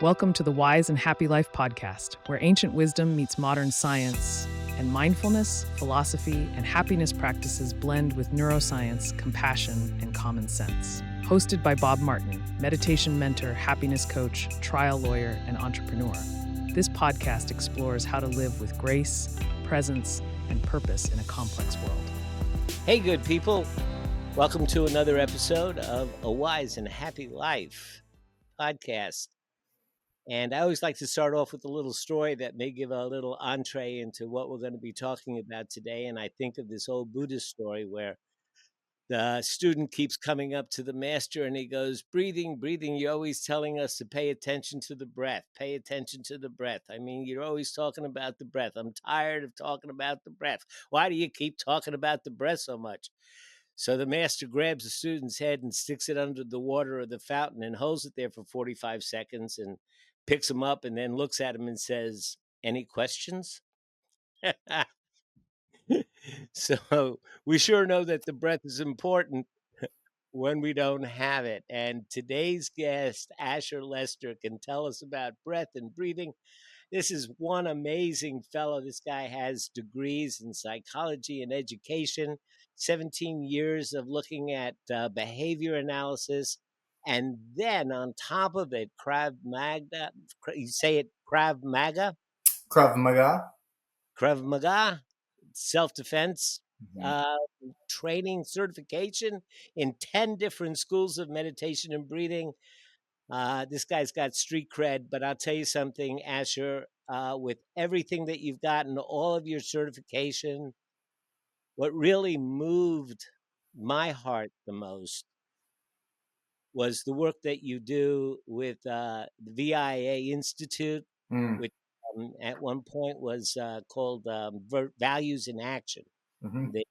Welcome to the Wise and Happy Life podcast, where ancient wisdom meets modern science, and mindfulness, philosophy, and happiness practices blend with neuroscience, compassion, and common sense. Hosted by Bob Martin, meditation mentor, happiness coach, trial lawyer, and entrepreneur. This podcast explores how to live with grace, presence, and purpose in a complex world. Hey, good people. Welcome to another episode of A Wise and Happy Life podcast. And I always like to start off with a little story that may give a little entree into what we're going to be talking about today. And I think of this old Buddhist story where the student keeps coming up to the master and he goes, breathing, breathing. You're always telling us to pay attention to the breath. Pay attention to the breath. I mean, you're always talking about the breath. I'm tired of talking about the breath. Why do you keep talking about the breath so much? So the master grabs the student's head and sticks it under the water of the fountain and holds it there for 45 seconds and picks him up and then looks at him and says, any questions? So we sure know that the breath is important when we don't have it. And today's guest, Asher Lester, can tell us about breath and breathing. This is one amazing fellow. This guy has degrees in psychology and education, 17 years of looking at behavior analysis. And then on top of it, Krav Maga, you say it Krav Maga? Krav Maga. Krav Maga, self-defense, training certification in 10 different schools of meditation and breathing. This guy's got street cred, but I'll tell you something, Asher, with everything that you've gotten, all of your certification, what really moved my heart the most was the work that you do with the VIA Institute, which at one point was called Values in Action. They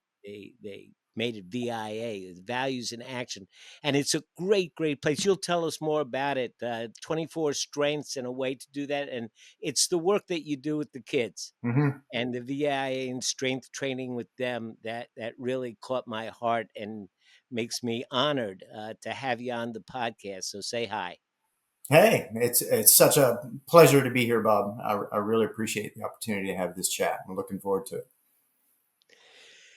made it VIA, Values in Action. And it's a great, great place. You'll tell us more about it, 24 strengths and a way to do that. And it's the work that you do with the kids and the VIA and strength training with them that really caught my heart and makes me honored to have you on the podcast. So say hi. Hey, it's such a pleasure to be here, Bob. I really appreciate the opportunity to have this chat. I'm looking forward to it.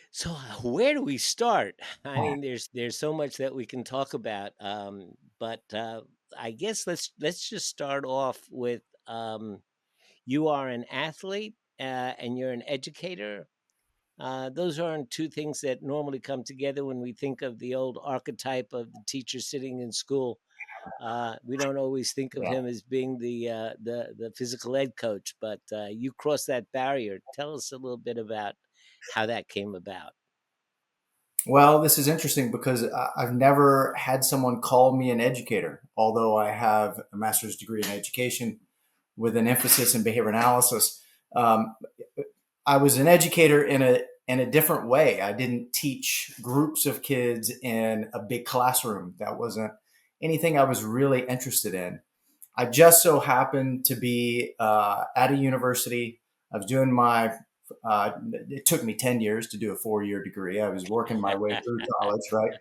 So where do we start? I mean, there's so much that we can talk about, but I guess let's just start off with you are an athlete and you're an educator. Those aren't two things that normally come together when we think of the old archetype of the teacher sitting in school. We don't always think of him as being the physical ed coach, but you cross that barrier. Tell us a little bit about how that came about. Well, this is interesting because I've never had someone call me an educator, although I have a master's degree in education with an emphasis in behavior analysis. I was an educator in a different way. I didn't teach groups of kids in a big classroom. That wasn't anything I was really interested in. I just so happened to be at a university. I was doing it took me 10 years to do a 4-year degree. I was working my way through college, right?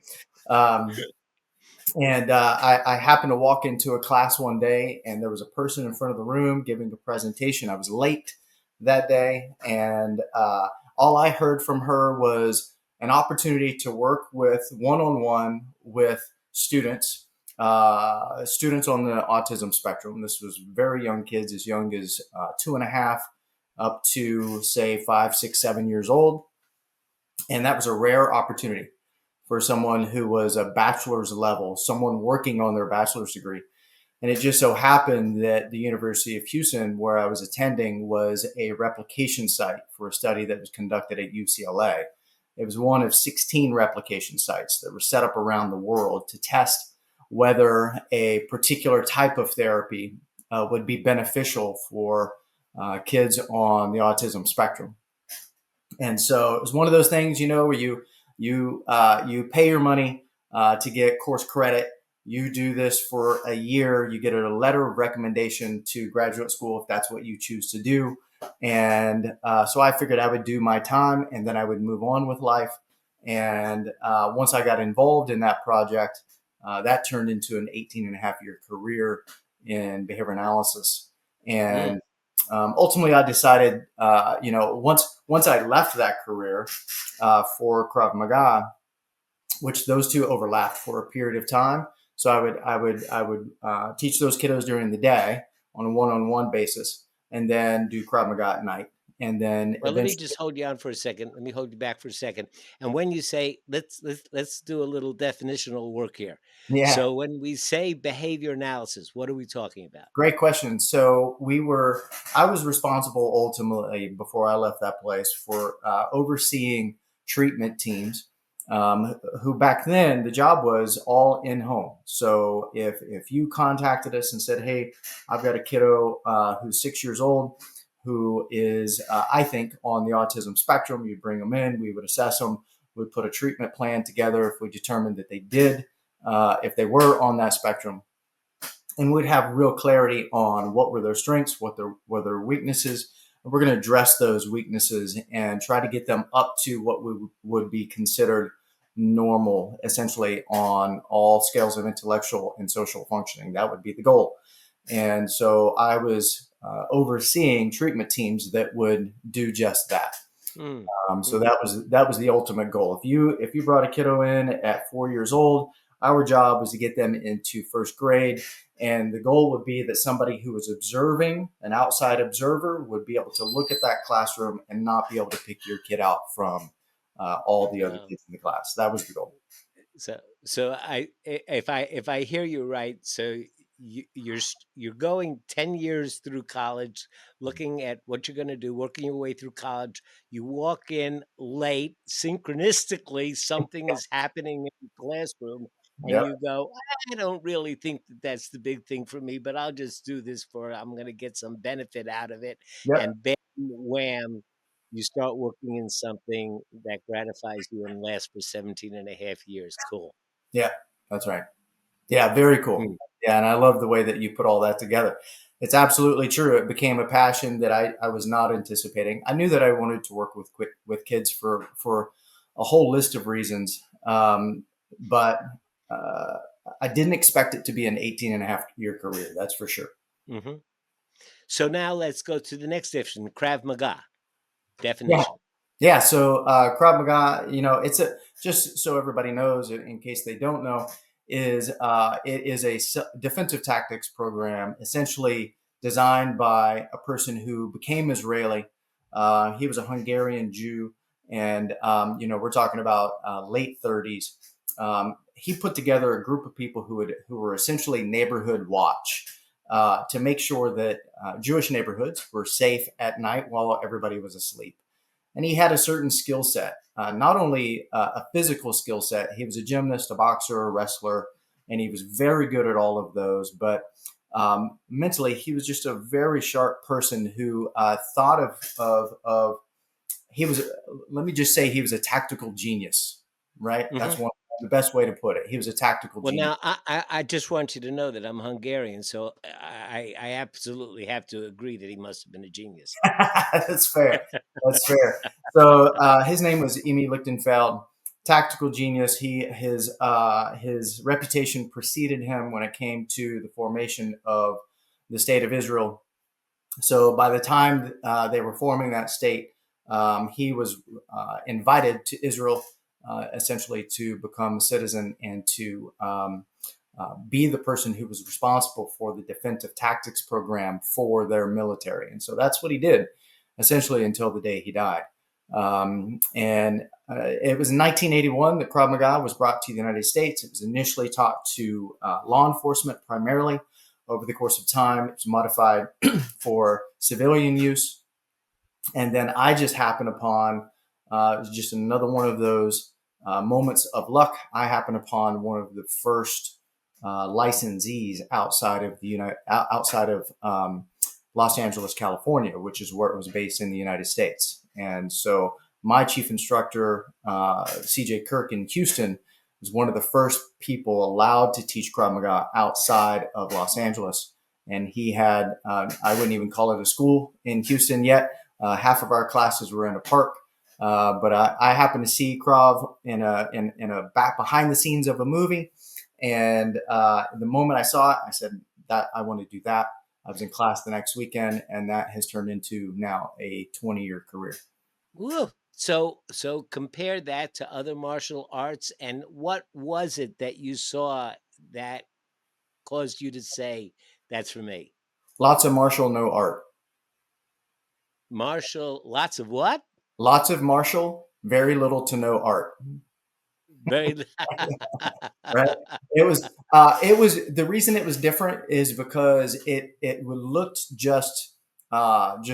And I happened to walk into a class one day and there was a person in front of the room giving a presentation. I was late that day. And all I heard from her was an opportunity to work with one-on-one with students on the autism spectrum. This was very young kids, as young as 2.5 up to say 5, 6, 7 years old. And that was a rare opportunity for someone who was a bachelor's level, someone working on their bachelor's degree. And it just so happened that the University of Houston, where I was attending, was a replication site for a study that was conducted at UCLA. It was one of 16 replication sites that were set up around the world to test whether a particular type of therapy would be beneficial for kids on the autism spectrum. And so it was one of those things, where you pay your money to get course credit. You do this for a year. You get a letter of recommendation to graduate school if that's what you choose to do. And so I figured I would do my time and then I would move on with life. And once I got involved in that project, that turned into an 18-and-a-half-year career in behavior analysis. And ultimately, I decided, once I left that career for Krav Maga, which those two overlapped for a period of time. So I would teach those kiddos during the day on a one-on-one basis, and then do Krav Maga at night. And then Well, let me eventually, just hold you on for a second. Let me hold you back for a second. And when you say let's do a little definitional work here. yeah, So when we say behavior analysis, what are we talking about? great question. So I was responsible ultimately before I left that place for overseeing treatment teams, who back then the job was all in home. So if you contacted us and said, "Hey, I've got a kiddo who's 6 years old, who is I think on the autism spectrum," you'd bring them in, we would assess them, we'd put a treatment plan together if we determined that they did, if they were on that spectrum, and we'd have real clarity on what were their strengths, what were their weaknesses. We're going to address those weaknesses and try to get them up to what would be considered normal, essentially on all scales of intellectual and social functioning. That would be the goal. And so I was overseeing treatment teams that would do just that. So that was the ultimate goal. If you brought a kiddo in at 4 years old, our job was to get them into first grade, and the goal would be that somebody who was observing, an outside observer, would be able to look at that classroom and not be able to pick your kid out from all the other kids in the class. That was the goal. So if I hear you right, so you're going 10 years through college, looking at what you're going to do, working your way through college. You walk in late, synchronistically, something is happening in the classroom, and Yep. you go, I don't really think that that's the big thing for me, but I'll just do this I'm going to get some benefit out of it. Yep. And bam, wham, you start working in something that gratifies you and lasts for 17 and a half years. Cool. Yeah, that's right. Yeah, very cool. Hmm. Yeah, and I love the way that you put all that together. It's absolutely true. It became a passion that I was not anticipating. I knew that I wanted to work with kids for a whole list of reasons, but uh, I didn't expect it to be an 18 and a half year career. That's for sure. Mm-hmm. So now let's go to the next definition, Krav Maga Yeah. definition. Yeah. So Krav Maga, it's just so everybody knows, in case they don't know, it is a defensive tactics program, essentially designed by a person who became Israeli. He was a Hungarian Jew, and we're talking about late 30s. He put together a group of people who were essentially neighborhood watch. To make sure that Jewish neighborhoods were safe at night while everybody was asleep. And he had a certain skill set, not only a physical skill set. He was a gymnast, a boxer, a wrestler, and he was very good at all of those. But mentally, he was just a very sharp person who thought of he was. Let me just say, he was a tactical genius. Right, that's Mm-hmm. the best way to put it. He was a tactical Well, genius. now I just want you to know that I'm Hungarian, so I absolutely have to agree that he must have been a genius. That's fair. That's fair. So his name was Emi Lichtenfeld, tactical genius. His reputation preceded him when it came to the formation of the state of Israel. So by the time they were forming that state, he was invited to Israel, essentially to become a citizen and to be the person who was responsible for the defensive tactics program for their military. And so that's what he did, essentially, until the day he died. And it was in 1981 that Krav Maga was brought to the United States. It was initially taught to law enforcement primarily. Over the course of time, it was modified for civilian use. And then I just happened upon, it was just another one of those moments of luck. I happened upon one of the first licensees outside of Los Angeles, California, which is where it was based in the United States. And so my chief instructor, CJ Kirk in Houston, was one of the first people allowed to teach Krav Maga outside of Los Angeles. And he had, I wouldn't even call it a school in Houston yet. Half of our classes were in a park. But I happened to see Krav in a back behind the scenes of a movie. And the moment I saw it, I said, that I want to do that. I was in class the next weekend, and that has turned into now a 20-year career. Woo. So compare that to other martial arts, and what was it that you saw that caused you to say, that's for me? Lots of martial, no art. Martial, lots of what? Lots of martial, very little to no art. Very Right. It was the reason it was different is because it looked just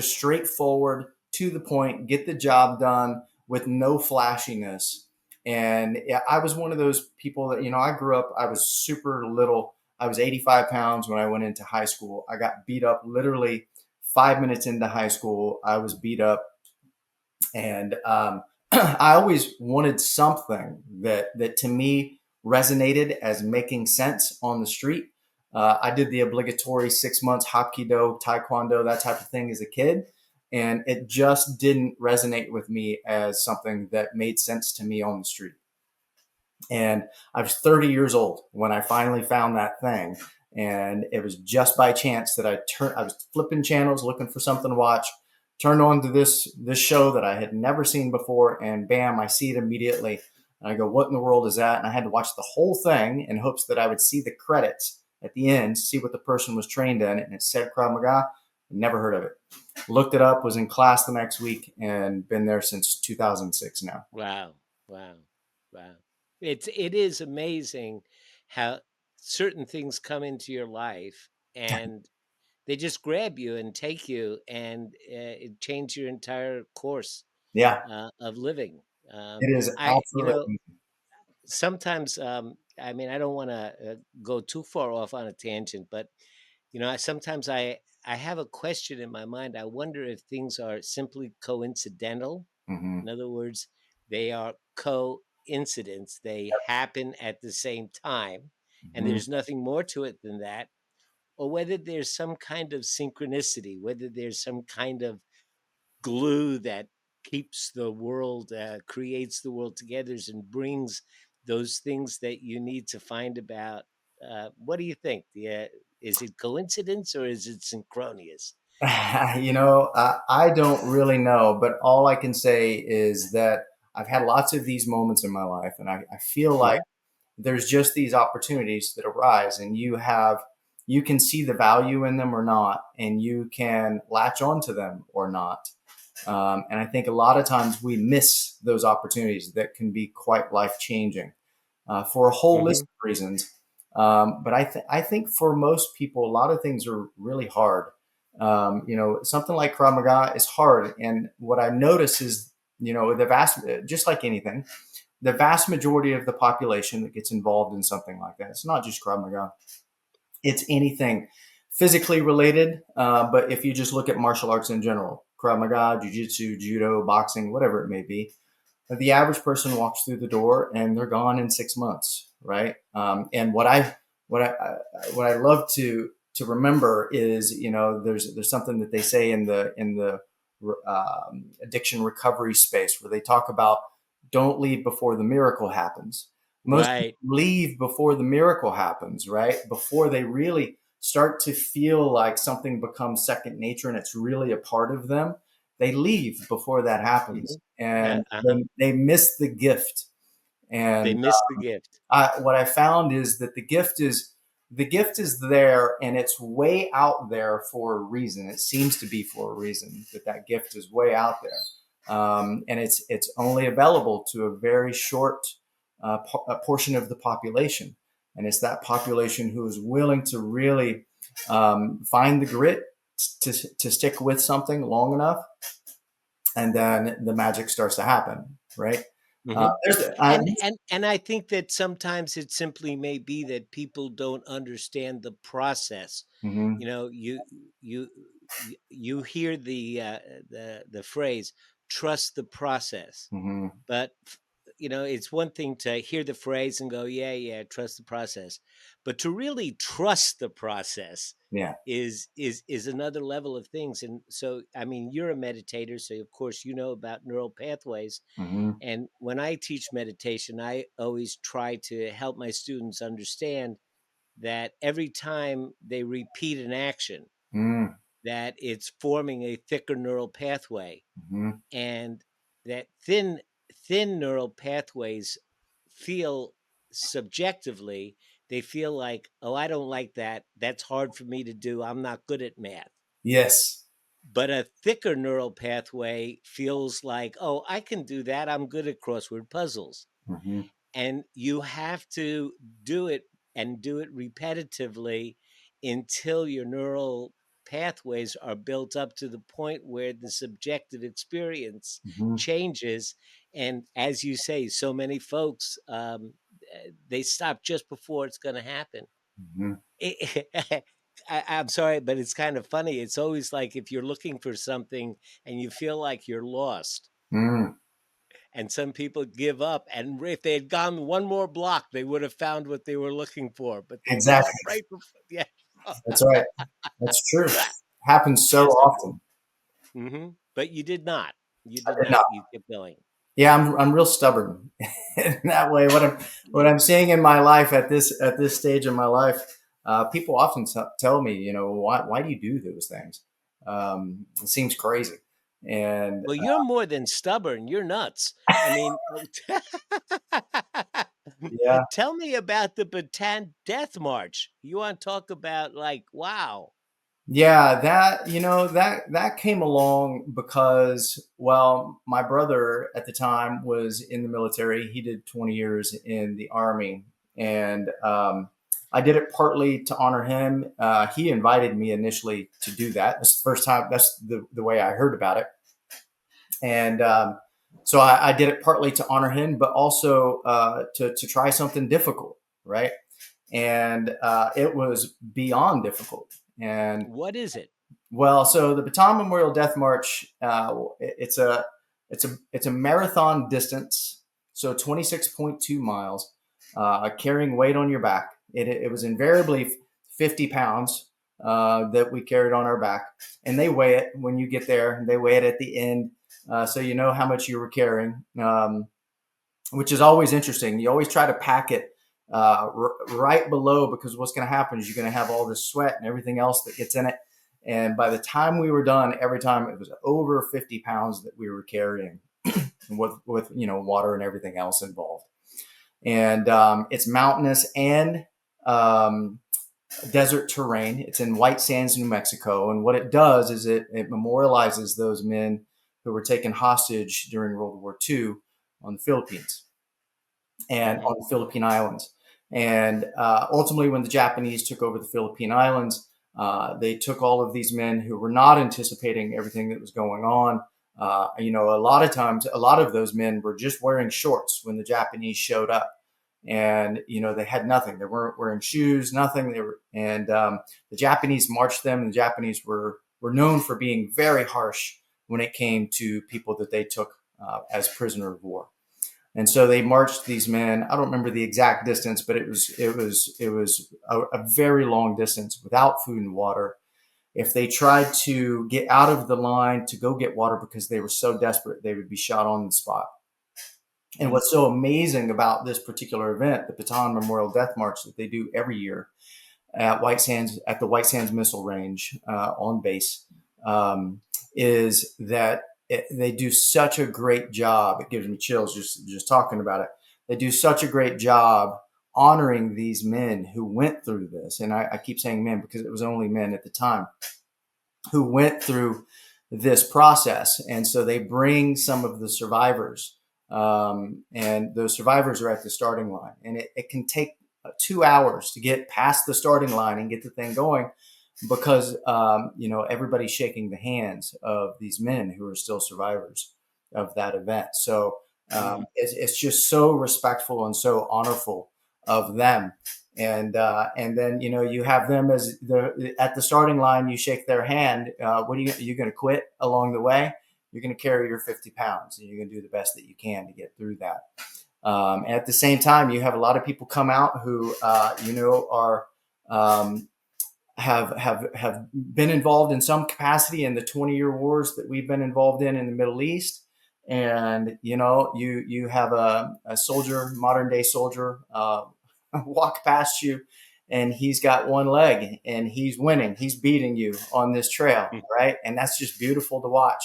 straightforward, to the point, get the job done with no flashiness. And I was one of those people that, I grew up, I was super little. I was 85 pounds when I went into high school. I got beat up literally 5 minutes into high school. I was beat up, and I always wanted something that to me resonated as making sense on the street. I did the obligatory 6 months Hapkido, Taekwondo, that type of thing as a kid, and it just didn't resonate with me as something that made sense to me on the street. And I was 30 years old when I finally found that thing. And it was just by chance that I was flipping channels looking for something to watch, turned on to this show that I had never seen before, and bam, I see it immediately. And I go, what in the world is that? And I had to watch the whole thing in hopes that I would see the credits at the end, see what the person was trained in. And it said Krav Maga. Never heard of it. Looked it up, was in class the next week, and been there since 2006 now. Wow. Wow. Wow. It is amazing how certain things come into your life and they just grab you and take you, and it changed your entire course Yeah, of living. it is I, absolutely. sometimes, I mean, I don't want to go too far off on a tangent, but sometimes I have a question in my mind. I wonder if things are simply coincidental. Mm-hmm. In other words, they are coincidence. They happen at the same time, and Mm-hmm. there's nothing more to it than that. Or whether there's some kind of synchronicity, whether there's some kind of glue that keeps the world, creates the world together, and brings those things that you need to find about. What do you think? Is it coincidence or is it synchronous? I don't really know, but all I can say is that I've had lots of these moments in my life, and I feel like Hmm. there's just these opportunities that arise, and you can see the value in them or not, and you can latch onto them or not. And I think a lot of times we miss those opportunities that can be quite life changing for a whole list Hmm. of reasons. But I think for most people, a lot of things are really hard. Something like Krav Maga is hard. And what I notice is, just like anything, the vast majority of the population that gets involved in something like that, it's not just Krav Maga, it's anything physically related. But if you just look at martial arts in general, Krav Maga, Jiu Jitsu, Judo, boxing, whatever it may be, the average person walks through the door and they're gone in 6 months, right? And what I love to remember is, there's something that they say in the addiction recovery space where they talk about don't leave before the miracle happens. Most people Right. leave before the miracle happens, right? Before they really start to feel like something becomes second nature and it's really a part of them. They leave before that Hmm. happens, and Uh-huh. they miss the gift. They And missed the gift. what I found is that the gift is there, and it's way out there for a reason. It seems to be for a reason that gift is way out there, and it's only available to a very short a portion of the population, and it's that population who is willing to really find the grit to stick with something long enough, and then the magic starts to happen, right? Hmm. There's And I think that sometimes it simply may be that people don't understand the process. Mhm, You know, you you hear the phrase "trust the process," mhm, but it's one thing to hear the phrase and go, "Yeah, yeah, trust the process," but to really trust the process yeah, is another level of things. And so, I mean, you're a meditator, so of course you know about neural pathways. mhm, And when I teach meditation, I always try to help my students understand that every time they repeat an action, Mm. that it's forming a thicker neural pathway, Mm-hmm. and that thin neural pathways feel subjectively, they feel like, oh, I don't like that. That's hard for me to do. I'm not good at math. Yes. But a thicker neural pathway feels like, oh, I can do that. I'm good at crossword puzzles. Mm-hmm. And you have to do it, and do it repetitively, until your neural pathways are built up to the point where the subjective experience Mm-hmm. changes. And as you say, so many folks, they stop just before it's going to happen. Mm-hmm. I'm sorry, but it's kind of funny. It's always like if you're looking for something and you feel like you're lost, Mm. and some people give up, and if they had gone one more block, they would have found what they were looking for, but they give up Exactly. right before. Yeah. That's right. That's true. Happens so Yeah. often. But you did not. You I did did not. not. You kept going. Yeah, I'm real stubborn in that way. What I'm seeing in my life at this stage in my life, people often tell me, why do you do those things? It seems crazy, and Well, you're more than stubborn. You're nuts. I mean, yeah. tell me about the Bataan Death March. You want to talk about, like, wow. Yeah, that came along because, well, my brother at the time was in the military. He did 20 years in the Army, and I did it partly to honor him. He invited me initially to do that. That's the first time. That's the way I heard about it, and so I did it partly to honor him, but also to try something difficult, right? And it was beyond difficult. And What is it? well, so the Bataan Memorial Death March, it's a marathon distance, so 26.2 miles, carrying weight on your back. It was invariably 50 pounds that we carried on our back, and they weigh it when you get there. They weigh it at the end, so you know how much you were carrying, which is always interesting. You always try to pack it right below, because what's going to happen is you're going to have all this sweat and everything else that gets in it. And by the time we were done, every time it was over 50 pounds that we were carrying with water and everything else involved. And it's mountainous and desert terrain. It's in White Sands, New Mexico. And what it does is it memorializes those men who were taken hostage during World War II on the Philippines and on the Philippine Islands. And ultimately, when the Japanese took over the Philippine Islands, they took all of these men who were not anticipating everything that was going on. A lot of times, a lot of those men were just wearing shorts when the Japanese showed up, and they had nothing. They weren't wearing shoes, nothing. The Japanese marched them. And the Japanese were known for being very harsh when it came to people that they took as prisoner of war. And so they marched these men. I don't remember the exact distance, but it was a very long distance without food and water. If they tried to get out of the line to go get water because they were so desperate, they would be shot on the spot. And what's so amazing about this particular event, the Bataan Memorial Death March that they do every year at the White Sands Missile Range on base, is that they do such a great job. It gives me chills just talking about it. They do such a great job honoring these men who went through this. And I keep saying men because it was only men at the time who went through this process. And so they bring some of the survivors, and those survivors are at the starting line. And it can take 2 hours to get past the starting line and get the thing going, because everybody's shaking the hands of these men who are still survivors of that event. So it's just so respectful and so honorful of them. And then you have them as at the starting line. You shake their hand. What are you going to quit along the way? You're going to carry your 50 pounds, and you're going to do the best that you can to get through that. And at the same time, you have a lot of people come out who are have been involved in some capacity in the 20-year wars that we've been involved in the Middle East. And you have a soldier, modern day soldier, walk past you and he's got one leg and he's winning. He's beating you on this trail, right? And that's just beautiful to watch.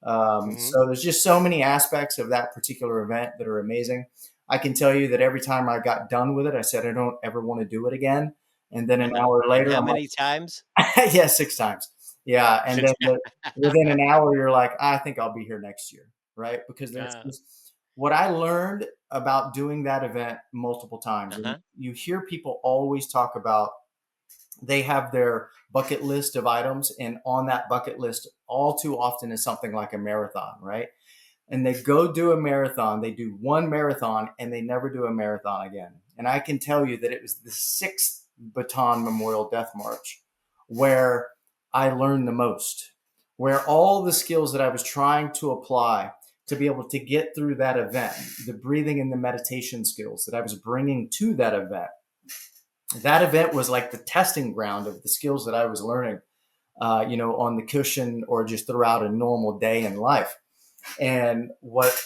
So there's just so many aspects of that particular event that are amazing. I can tell you that every time I got done with it, I said, I don't ever want to do it again. And then an hour And later, how I'm like, many times? yeah, 6 times. Yeah. And then within an hour, you're like, I think I'll be here next year. Right. Because there's what I learned about doing that event multiple times. And you hear people always talk about they have their bucket list of items. And on that bucket list, all too often is something like a marathon. Right. And they go do a marathon. They do one marathon and they never do a marathon again. And I can tell you that it was the 6th Bataan Memorial Death March where I learned the most, where all the skills that I was trying to apply to be able to get through that event, the breathing and the meditation skills that I was bringing to that event was like the testing ground of the skills that I was learning, on the cushion or just throughout a normal day in life. And what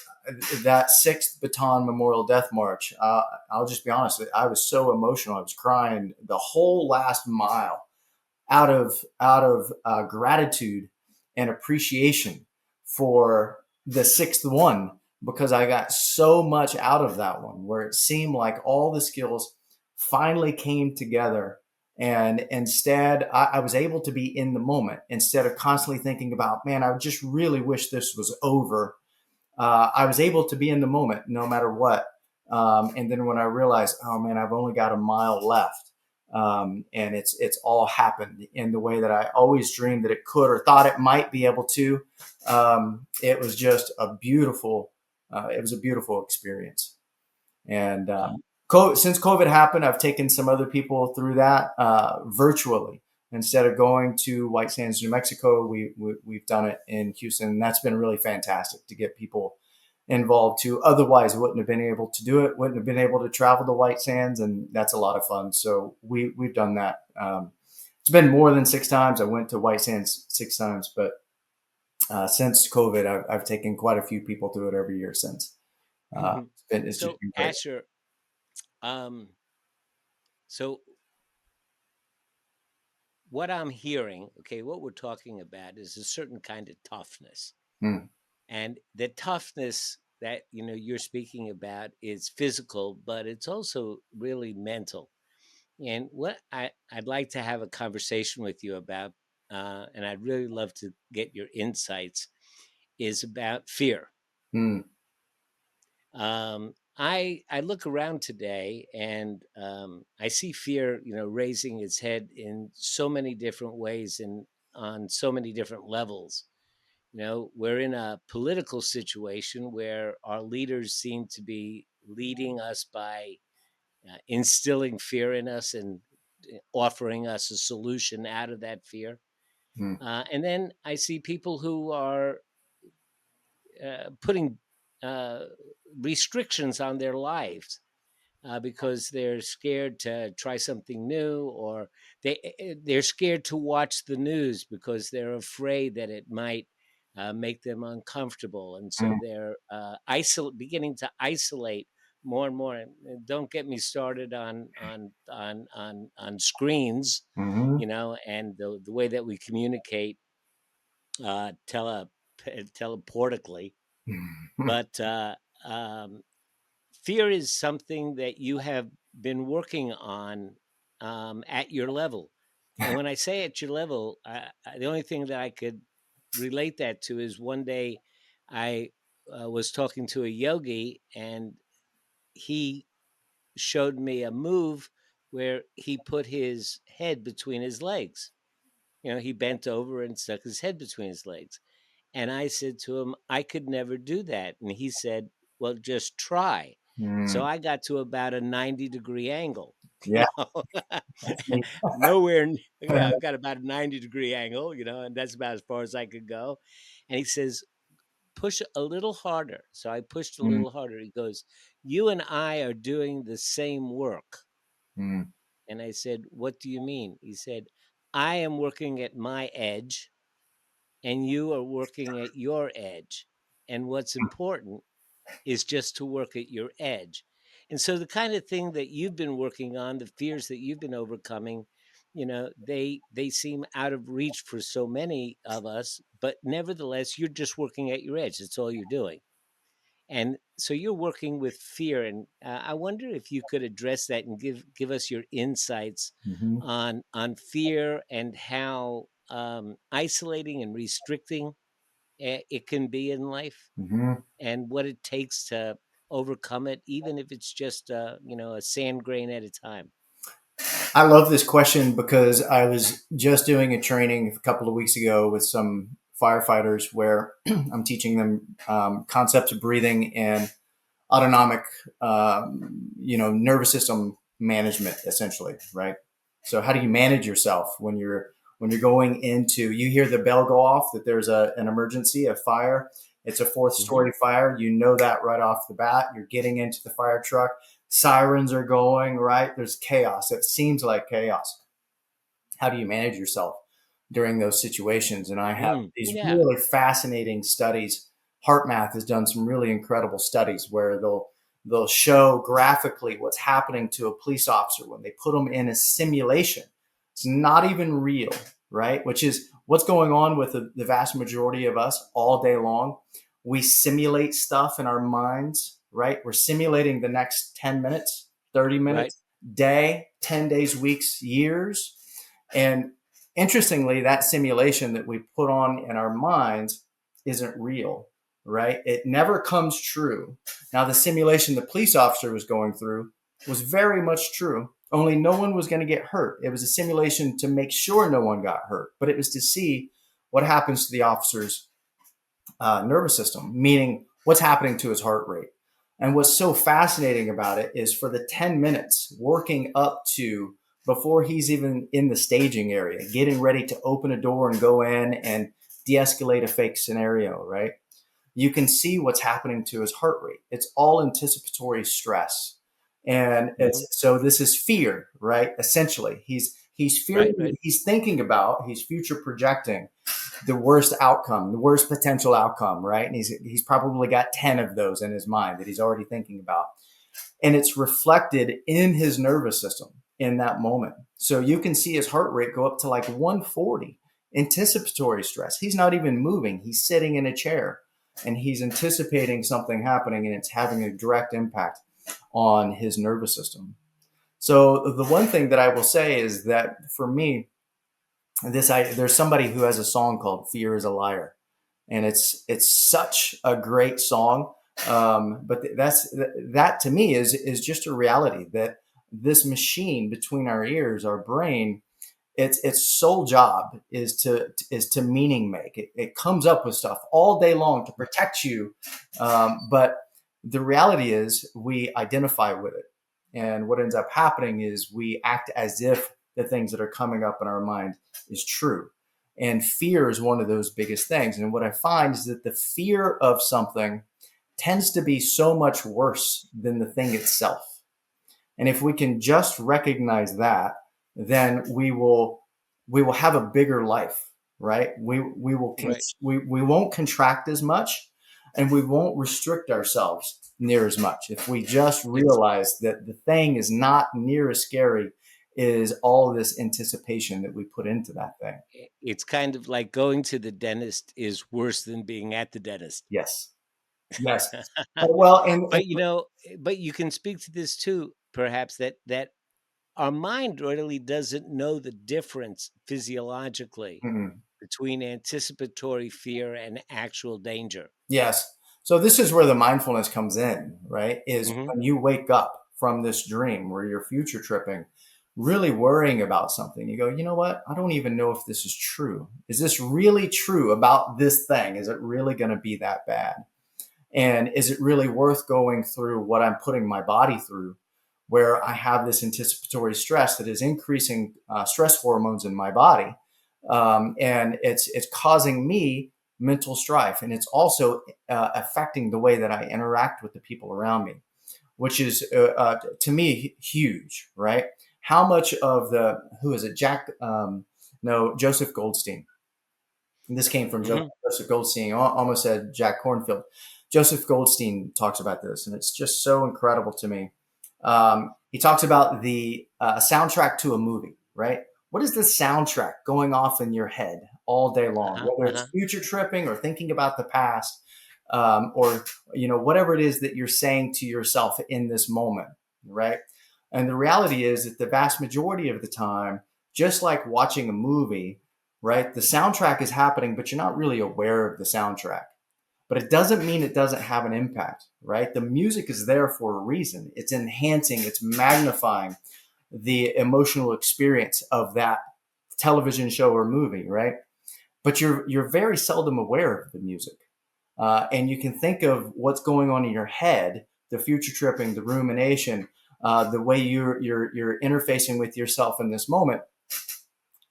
that 6th Bataan Memorial Death March, I'll just be honest, I was so emotional. I was crying the whole last mile out of gratitude and appreciation for the 6th one, because I got so much out of that one, where it seemed like all the skills finally came together. And instead, I was able to be in the moment instead of constantly thinking about, man, I just really wish this was over. I was able to be in the moment no matter what. And then when I realized, oh man, I've only got a mile left. And it's all happened in the way that I always dreamed that it could or thought it might be able to. It was just it was a beautiful experience. And since COVID happened, I've taken some other people through that virtually. Instead of going to White Sands, New Mexico, we've done it in Houston. And that's been really fantastic to get people involved who otherwise wouldn't have been able to do it, wouldn't have been able to travel to White Sands. And that's a lot of fun. So we've done that. It's been more than 6 times. I went to White Sands 6 times, but since COVID, I've taken quite a few people through it every year since. It's just been great. Asher, so what I'm hearing, what we're talking about is a certain kind of toughness. And the toughness that you're speaking about is physical, but it's also really mental. And what I'd like to have a conversation with you about, and I'd really love to get your insights, is about fear. I look around today and I see fear, raising its head in so many different ways and on so many different levels. We're in a political situation where our leaders seem to be leading us by instilling fear in us and offering us a solution out of that fear. And then I see people who are putting restrictions on their lives because they're scared to try something new, or they're scared to watch the news because they're afraid that it might make them uncomfortable, and so they're beginning to isolate more and more. And don't get me started on screens, and the way that we communicate teleportically. But fear is something that you have been working on at your level. And when I say at your level, the only thing that I could relate that to is one day I was talking to a yogi, and he showed me a move where he put his head between his legs. He bent over and stuck his head between his legs. And I said to him, I could never do that. And he said, well, just try. So I got to about a 90-degree angle. Yeah. Nowhere. I got about a 90-degree angle, and that's about as far as I could go. And he says, push a little harder. So I pushed a little harder. He goes, you and I are doing the same work. And I said, what do you mean? He said, I am working at my edge, and you are working at your edge. And what's important is just to work at your edge. And so the kind of thing that you've been working on, the fears that you've been overcoming, they seem out of reach for so many of us, but nevertheless, you're just working at your edge. That's all you're doing. And so you're working with fear. And I wonder if you could address that and give us your insights Mm-hmm. on fear and how isolating and restricting it can be in life, Mm-hmm. and what it takes to overcome it, even if it's just a sand grain at a time. I love this question because I was just doing a training a couple of weeks ago with some firefighters where I'm teaching them concepts of breathing and autonomic, nervous system management, essentially, right? So, how do you manage yourself when you're going into? You hear the bell go off that there's an emergency, a fire. It's a fourth Hmm. story fire. You know that right off the bat. You're getting into the fire truck. Sirens are going, right? There's chaos. It seems like chaos. How do you manage yourself during those situations? And I have these Yeah. really fascinating studies. HeartMath has done some really incredible studies where they'll show graphically what's happening to a police officer when they put them in a simulation. It's not even real, right? Which is what's going on with the vast majority of us all day long. We simulate stuff in our minds, right? We're simulating the next 10 minutes, 30 Right. minutes, day, 10 days, weeks, years. And interestingly, that simulation that we put on in our minds isn't real, right? It never comes true. Now, the simulation the police officer was going through was very much true, only no one was going to get hurt. It was a simulation to make sure no one got hurt, but it was to see what happens to the officer's nervous system, meaning what's happening to his heart rate. And what's so fascinating about it is for the 10 minutes working up to before he's even in the staging area, getting ready to open a door and go in and de escalate a fake scenario, right? You can see what's happening to his heart rate. It's all anticipatory stress. And Hmm. so this is fear, right? Essentially, he's fearing, Right. Right. he's thinking about, he's future projecting the worst outcome, the worst potential outcome, right? And he's probably got 10 of those in his mind that he's already thinking about. And it's reflected in his nervous system in that moment. So you can see his heart rate go up to like 140, anticipatory stress. He's not even moving. He's sitting in a chair and he's anticipating something happening, and it's having a direct impact on his nervous system. So the one thing that I will say is that for me, there's somebody who has a song called "Fear Is a Liar," and it's such a great song. But that to me is just a reality that this machine between our ears, our brain, its sole job is to meaning make. It comes up with stuff all day long to protect you, but the reality is we identify with it, and what ends up happening is we act as if the things that are coming up in our mind is true. And fear is one of those biggest things. And what I find is that the fear of something tends to be so much worse than the thing itself. And if we can just recognize that, then we will have a bigger life, right? Right. We won't contract as much, and we won't restrict ourselves near as much if we just It's realize that the thing is not near as scary is all this anticipation that we put into that thing. it's kind of like going to the dentist is worse than being at the dentist. Yes. Yes. Well, and But but you can speak to this too, perhaps, that our mind really doesn't know the difference physiologically mm, between anticipatory fear and actual danger. yes. So this is where the mindfulness comes in, right? Is Hmm. when you wake up from this dream where you're future tripping, really worrying about something. You go, you know what? I don't even know if this is true. Is this really true about this thing? Is it really going to be that bad? And is it really worth going through what I'm putting my body through, where I have this anticipatory stress that is increasing stress hormones in my body, and it's causing me mental strife, and it's also affecting the way that I interact with the people around me, which is to me huge, right? How much of the who is it? No, Joseph Goldstein. This came from Hmm. Joseph Goldstein. Almost said Jack Cornfield. Joseph Goldstein talks about this, and it's just so incredible to me. He talks about the soundtrack to a movie, right? What is the soundtrack going off in your head all day long, Uh-huh, whether it's uh-huh. future tripping or thinking about the past, or whatever it is that you're saying to yourself in this moment, right? And the reality is that the vast majority of the time, just like watching a movie, right, the soundtrack is happening, but you're not really aware of the soundtrack. But it doesn't mean it doesn't have an impact, right? The music is there for a reason. It's enhancing, it's magnifying the emotional experience of that television show or movie, right? But you're very seldom aware of the music, and you can think of what's going on in your head, the future tripping, the rumination, the way you're interfacing with yourself in this moment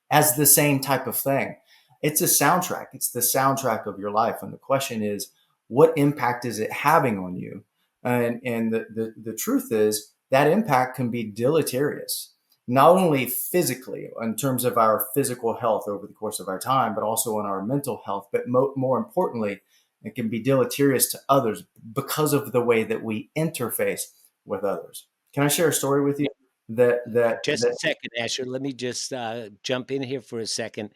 as the same type of thing. It's a soundtrack. It's the soundtrack of your life. And the question is, what impact is it having on you? And the truth is that impact can be deleterious, not only physically in terms of our physical health over the course of our time, but also on our mental health. But more importantly, it can be deleterious to others because of the way that we interface with others. Can I share a story with you Just a that second, Asher. Let me just jump in here for a second.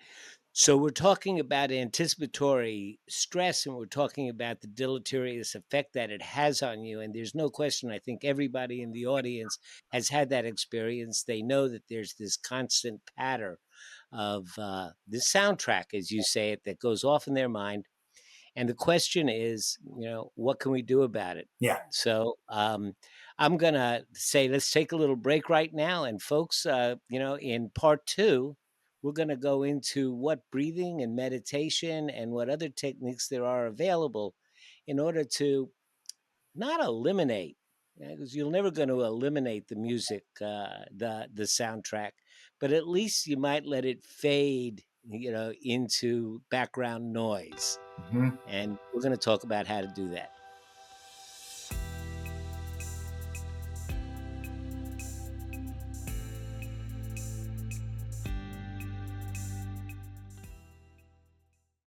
So we're talking about anticipatory stress, and we're talking about the deleterious effect that it has on you. And there's no question, I think everybody in the audience has had that experience. They know that there's this constant patter of this soundtrack, as you say it, that goes off in their mind. And the question is, what can we do about it? yeah. So I'm going to say, let's take a little break right now. And folks, in part two, we're going to go into what breathing and meditation and what other techniques there are available in order to not eliminate, because you're never going to eliminate the music, the soundtrack, but at least you might let it fade, into background noise. Mhm. And we're going to talk about how to do that.